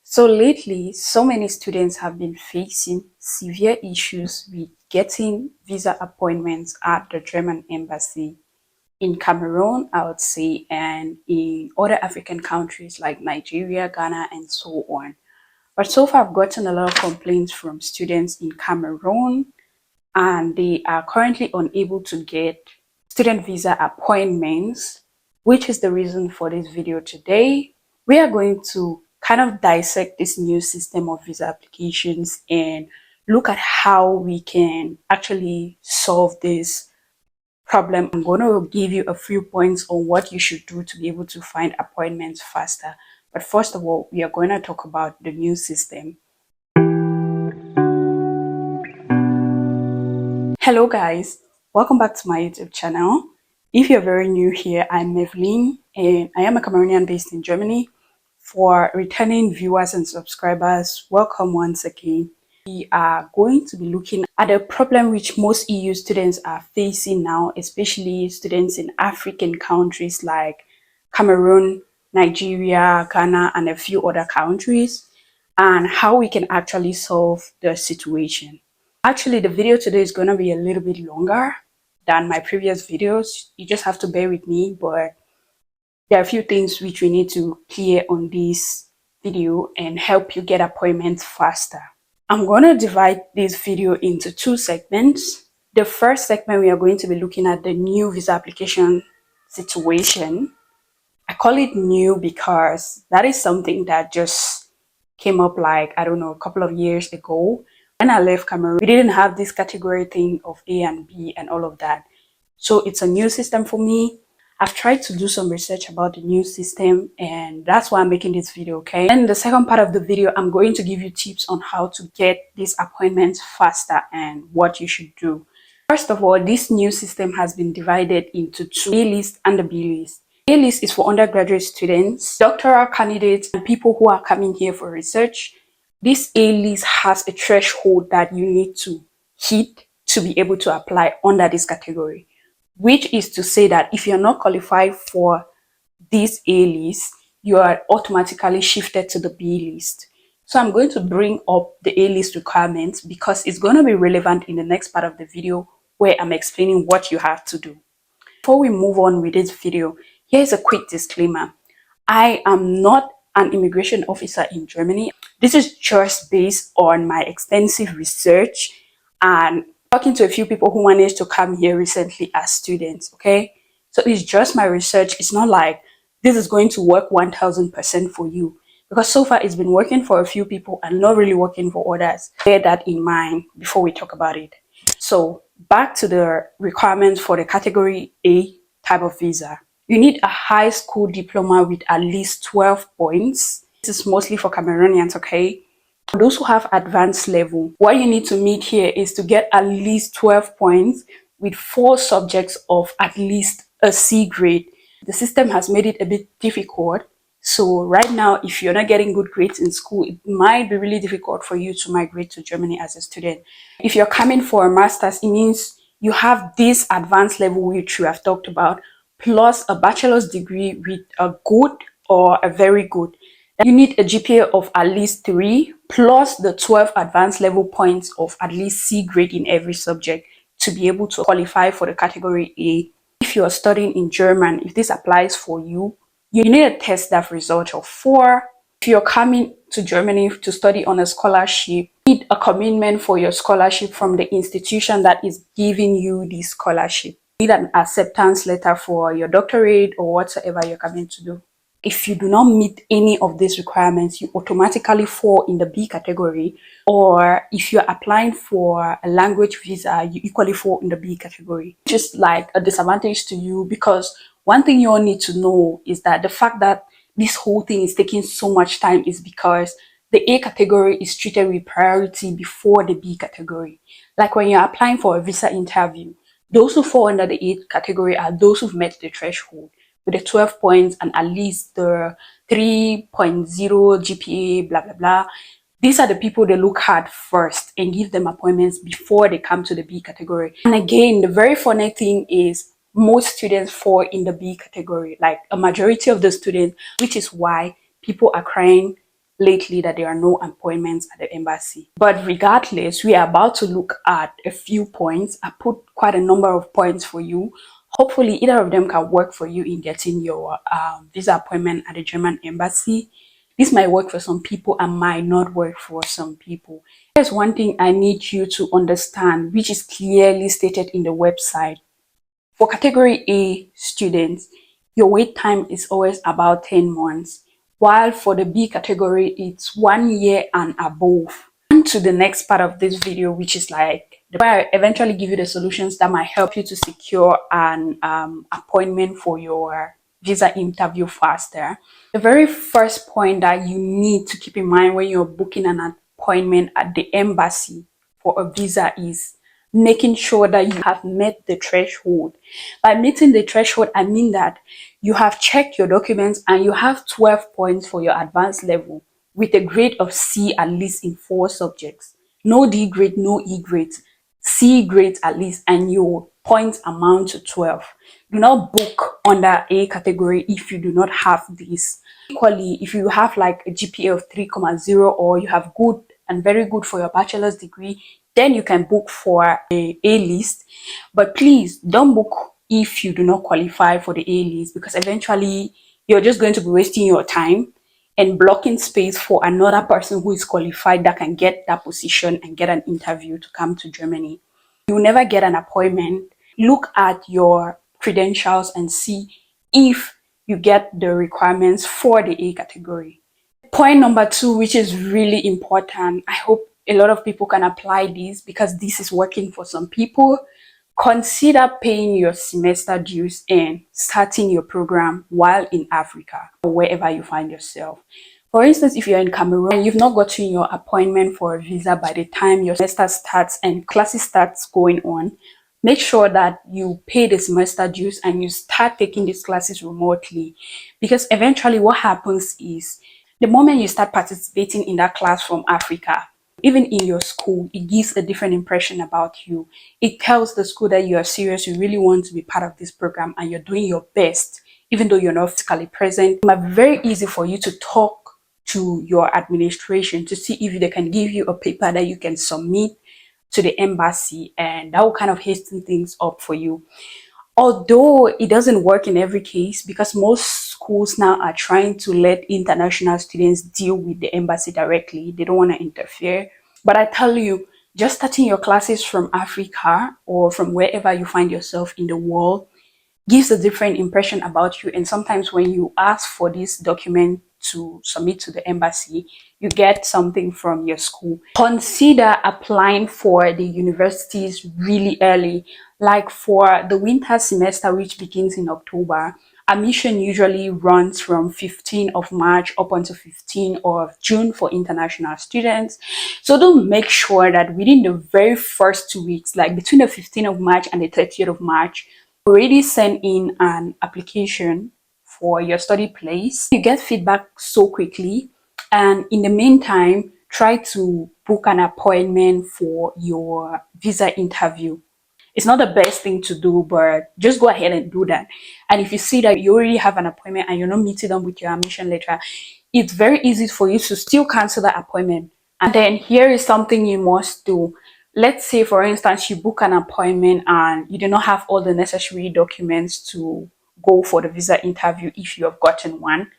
So lately, so many students have been facing severe issues with getting visa appointments at the German embassy in Cameroon, I would say, and in other African countries like Nigeria, Ghana, and so on. But so far, I've gotten a lot of complaints from students in Cameroon, and they are currently unable to get student visa appointments, which is the reason for this video today. We are going to kind of dissect this new system of visa applications and look at how we can actually solve this problem. I'm going to give you a few points on what you should do to be able to find appointments faster. But first of all, we are going to talk about the new system. Hello guys, welcome back to my YouTube channel. If you're very new here, I'm Meveline and I am a Cameroonian based in Germany. For returning viewers and subscribers, welcome once again. We are going to be looking at a problem which most EU students are facing now, especially students in African countries like Cameroon, Nigeria, Ghana, and a few other countries, and how we can actually solve the situation. Actually, the video today is going to be a little bit longer than my previous videos. You just have to bear with me, but there are a few things which we need to clear on this video and help you get appointments faster. I'm going to divide this video into two segments. The first segment, we are going to be looking at the new visa application situation. I call it new because that is something that just came up like, I don't know, a couple of years ago. When I left Cameroon, we didn't have this category thing of A and B and all of that. So it's a new system for me. I've tried to do some research about the new system and that's why I'm making this video, okay? And the second part of the video, I'm going to give you tips on how to get these appointments faster and what you should do. First of all, this new system has been divided into two, A list and the B list. A list is for undergraduate students, doctoral candidates, and people who are coming here for research. This A list has a threshold that you need to hit to be able to apply under this category, which is to say that if you're not qualified for this A list, you are automatically shifted to the B list. So I'm going to bring up the A list requirements because it's going to be relevant in the next part of the video where I'm explaining what you have to do. Before we move on with this video, here's a quick disclaimer. I am not an immigration officer in Germany. This is just based on my extensive research and talking to a few people who managed to come here recently as students, okay? So it's just my research. It's not like this is going to work 1000% for you, because so far it's been working for a few people and not really working for others. Bear that in mind before we talk about it. So back to the requirements for the category A type of visa. You need a high school diploma with at least 12 points. This is mostly for Cameroonians, okay? For those who have advanced level, what you need to meet here is to get at least 12 points with 4 subjects of at least a C grade. The system has made it a bit difficult. So right now, if you're not getting good grades in school, it might be really difficult for you to migrate to Germany as a student. If you're coming for a master's, it means you have this advanced level which we have talked about, plus a bachelor's degree with a good or a very good. You need a GPA of at least 3 plus the 12 advanced level points of at least C grade in every subject to be able to qualify for the category A. If you are studying in German, if this applies for you, you need a test that result of 4. If you're coming to Germany to study on a scholarship, you need a commitment for your scholarship from the institution that is giving you the scholarship. You need an acceptance letter for your doctorate or whatsoever you're coming to do. If you do not meet any of these requirements, you automatically fall in the B category. Or if you're applying for a language visa, you equally fall in the B category. Just like a disadvantage to you, because one thing you all need to know is that the fact that this whole thing is taking so much time is because the A category is treated with priority before the B category. Like when you're applying for a visa interview, those who fall under the A category are those who've met the threshold with the 12 points and at least the 3.0 GPA, blah, blah, blah. These are the people they look at first and give them appointments before they come to the B category. And again, the very funny thing is most students fall in the B category, like a majority of the students, which is why people are crying lately that there are no appointments at the embassy. But regardless, we are about to look at a few points. I put quite a number of points for you. Hopefully either of them can work for you in getting your visa appointment at the German embassy. This might work for some people and might not work for some people. There's one thing I need you to understand, which is clearly stated in the website. For category A students, your wait time is always about 10 months, while for the B category, it's 1 year and above. On to the next part of this video, which is like where I eventually give you the solutions that might help you to secure an appointment for your visa interview faster. The very first point that you need to keep in mind when you're booking an appointment at the embassy for a visa is making sure that you have met the threshold. By meeting the threshold, I mean that you have checked your documents and you have 12 points for your advanced level with a grade of C at least in 4 subjects. No D grade, no E grade, C grade at least, and your points amount to 12. Do not book under A category if you do not have this. Equally, if you have like a GPA of 3.0 or you have good and very good for your bachelor's degree, then you can book for a list. But please don't book if you do not qualify for the A list, because eventually you're just going to be wasting your time and blocking space for another person who is qualified that can get that position and get an interview to come to Germany. You will never get an appointment. Look at your credentials and see if you get the requirements for the A category. Point number 2, which is really important. I hope a lot of people can apply this because this is working for some people. Consider paying your semester dues and starting your program while in Africa or wherever you find yourself. For instance, if you're in Cameroon and you've not gotten your appointment for a visa by the time your semester starts and classes starts going on, make sure that you pay the semester dues and you start taking these classes remotely, because eventually what happens is the moment you start participating in that class from Africa, even in your school, it gives a different impression about you. It tells the school that you are serious, you really want to be part of this program and you're doing your best, even though you're not physically present. It might be very easy for you to talk to your administration to see if they can give you a paper that you can submit to the embassy, and that will kind of hasten things up for you. Although it doesn't work in every case, because most schools now are trying to let international students deal with the embassy directly. They don't want to interfere. But I tell you, just starting your classes from Africa or from wherever you find yourself in the world gives a different impression about you. And sometimes when you ask for this document to submit to the embassy, you get something from your school. Consider applying for the universities really early. Like for the winter semester, which begins in October, admission usually runs from 15th of March up until 15th of June for international students. So do make sure that within the very first 2 weeks, like between the 15th of March and the 30th of March, already send in an application for your study place. You get feedback so quickly, and in the meantime, try to book an appointment for your visa interview. It's not the best thing to do, but just go ahead and do that. And if you see that you already have an appointment and you're not meeting them with your admission letter, it's very easy for you to still cancel that appointment. And then here is something you must do. Let's say, for instance, you book an appointment and you do not have all the necessary documents to go for the visa interview if you have gotten one.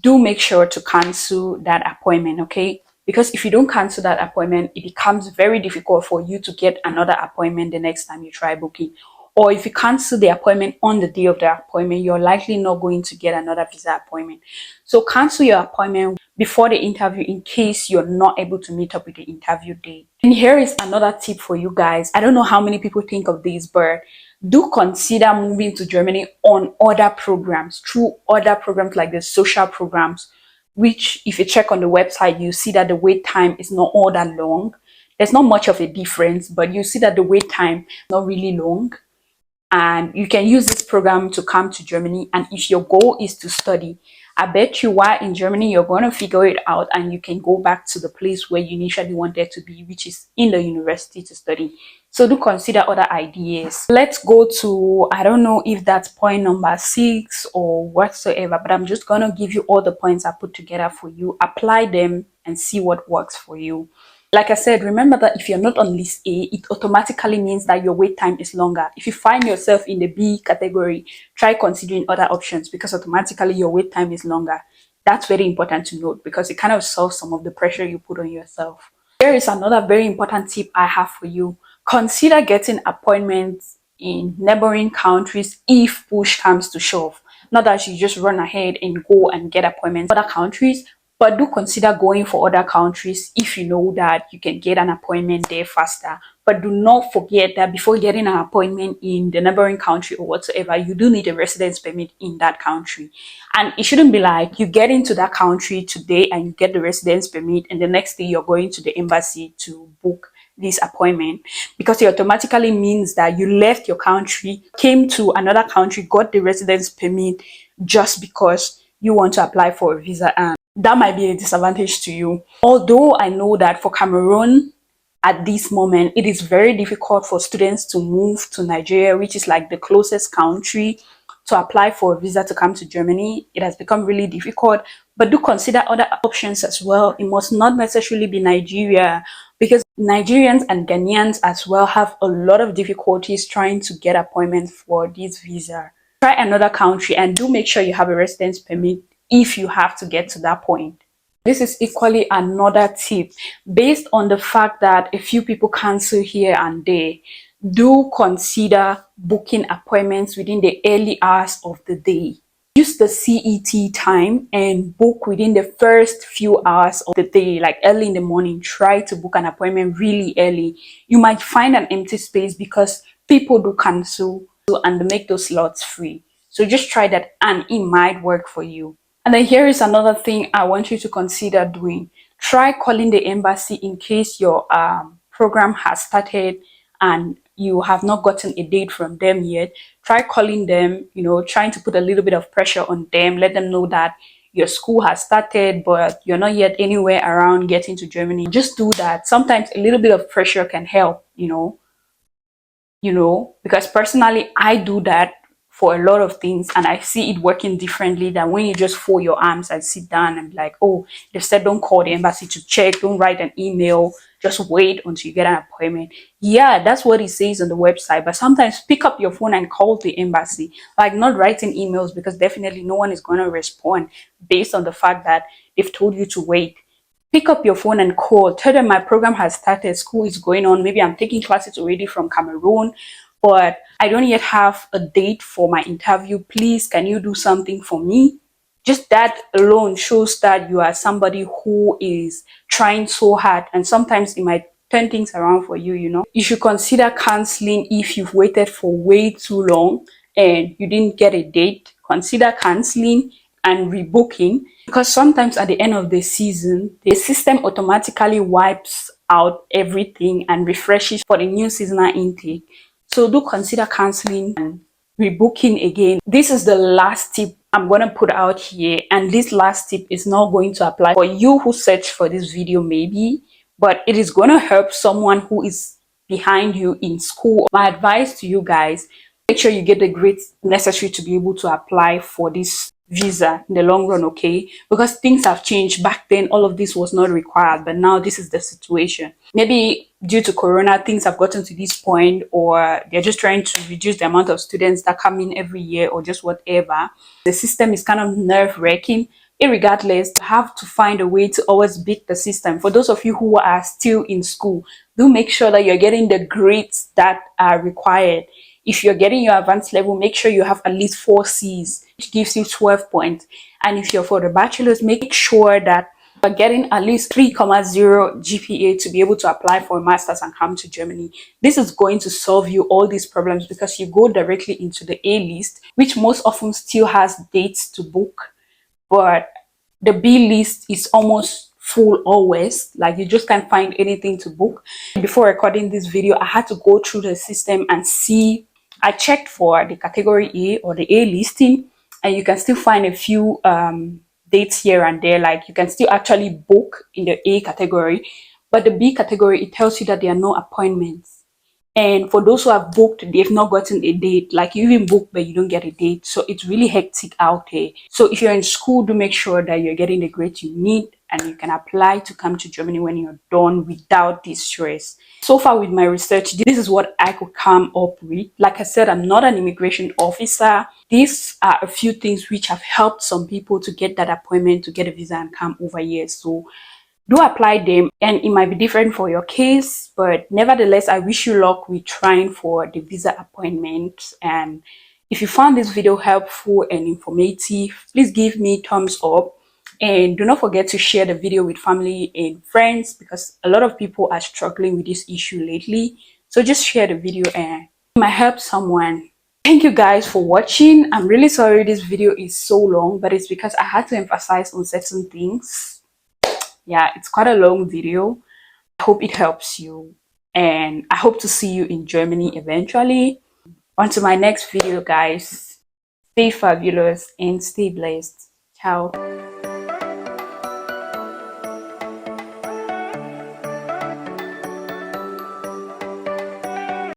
Do make sure to cancel that appointment, okay? Because if you don't cancel that appointment, it becomes very difficult for you to get another appointment the next time you try booking. Or if you cancel the appointment on the day of the appointment, you're likely not going to get another visa appointment. So cancel your appointment before the interview in case you're not able to meet up with the interview date. And here is another tip for you guys. I don't know how many people think of this, but do consider moving to Germany on other programs, through other programs like the social programs, which if you check on the website, you see that the wait time is not all that long. There's not much of a difference, but you see that the wait time is not really long. And you can use this program to come to Germany. And if your goal is to study, I bet you while in Germany, you're going to figure it out and you can go back to the place where you initially wanted to be, which is in the university to study. So do consider other ideas. Let's go to, I don't know if that's point number 6 or whatsoever, but I'm just going to give you all the points I put together for you. Apply them and see what works for you. Like I said, remember that if you're not on list A, it automatically means that your wait time is longer. If you find yourself in the B category, try considering other options because automatically your wait time is longer. That's very important to note because it kind of solves some of the pressure you put on yourself. Here is another very important tip I have for you. Consider getting appointments in neighboring countries if push comes to shove. Not that you just run ahead and go and get appointments in other countries, but do consider going for other countries if you know that you can get an appointment there faster. But do not forget that before getting an appointment in the neighboring country or whatsoever, you do need a residence permit in that country. And it shouldn't be like you get into that country today and you get the residence permit and the next day you're going to the embassy to book this appointment, because it automatically means that you left your country, came to another country, got the residence permit just because you want to apply for a visa, and that might be a disadvantage to you. Although I know that for Cameroon at this moment, it is very difficult for students to move to Nigeria, which is like the closest country, to apply for a visa to come to Germany. It has become really difficult, but do consider other options as well. It must not necessarily be Nigeria, because Nigerians and Ghanaians as well have a lot of difficulties trying to get appointments for this visa. Try another country and do make sure you have a residence permit if you have to get to that point. This is equally another tip. Based on the fact that a few people cancel here and there, do consider booking appointments within the early hours of the day. Use the CET time and book within the first few hours of the day, like early in the morning. Try to book an appointment really early. You might find an empty space because people do cancel and make those slots free. So just try that and it might work for you. And then here is another thing I want you to consider doing. Try calling the embassy in case your program has started and you have not gotten a date from them yet. Try calling them, trying to put a little bit of pressure on them. Let them know that your school has started, but you're not yet anywhere around getting to Germany. Just do that. Sometimes a little bit of pressure can help, because personally, I do that for a lot of things and I see it working differently than when you just fold your arms and sit down and be like, oh, they said don't call the embassy to check, don't write an email, just wait until you get an appointment. Yeah, that's what it says on the website, but sometimes pick up your phone and call the embassy. Like, not writing emails, because definitely no one is going to respond based on the fact that they've told you to wait. Pick up your phone and call. Tell them my program has started, school is going on. Maybe I'm taking classes already from Cameroon, but I don't yet have a date for my interview. Please, can you do something for me? Just that alone shows that you are somebody who is trying so hard, and sometimes it might turn things around for you, You should consider canceling if you've waited for way too long and you didn't get a date. Consider canceling and rebooking, because sometimes at the end of the season, the system automatically wipes out everything and refreshes for the new seasonal intake. So do consider canceling and rebooking again. This is the last tip I'm going to put out here, and this last tip is not going to apply for you who searched for this video maybe, but it is going to help someone who is behind you in school. My advice to you guys, make sure you get the grades necessary to be able to apply for this visa in the long run, okay? Because things have changed. Back then, all of this was not required, but now this is the situation. Maybe due to Corona, things have gotten to this point, or they're just trying to reduce the amount of students that come in every year, or just whatever. The system is kind of nerve-wracking. Irregardless, you have to find a way to always beat the system. For those of you who are still in school, do make sure that you're getting the grades that are required. If you're getting your advanced level, make sure you have at least 4 C's, which gives you 12 points. And if you're for the bachelor's, make sure that you're getting at least 3.0 GPA to be able to apply for a master's and come to Germany. This is going to solve you all these problems, because you go directly into the A list, which most often still has dates to book, but the B list is almost full always. Like, you just can't find anything to book. Before recording this video, I had to go through the system and see. I checked for the category A or the A listing, and you can still find a few dates here and there. Like you can still actually book in the A category, but the B category, it tells you that there are no appointments. And for those who have booked, they've not gotten a date. Like you even book, but you don't get a date. So it's really hectic out there. So if you're in school, do make sure that you're getting the grades you need and you can apply to come to Germany when you're done without this stress. So far with my research, this is what I could come up with. Like I said, I'm not an immigration officer. These are a few things which have helped some people to get that appointment, to get a visa and come over here. So do apply them, and it might be different for your case, but nevertheless, I wish you luck with trying for the visa appointment. And if you found this video helpful and informative, please give me thumbs up, and do not forget to share the video with family and friends, because a lot of people are struggling with this issue lately. So just share the video and it might help someone. Thank you guys for watching. I'm really sorry this video is so long, but it's because I had to emphasize on certain things. Yeah, it's quite a long video. I hope it helps you, and I hope to see you in Germany eventually. On to my next video, guys. Stay fabulous and stay blessed. Ciao.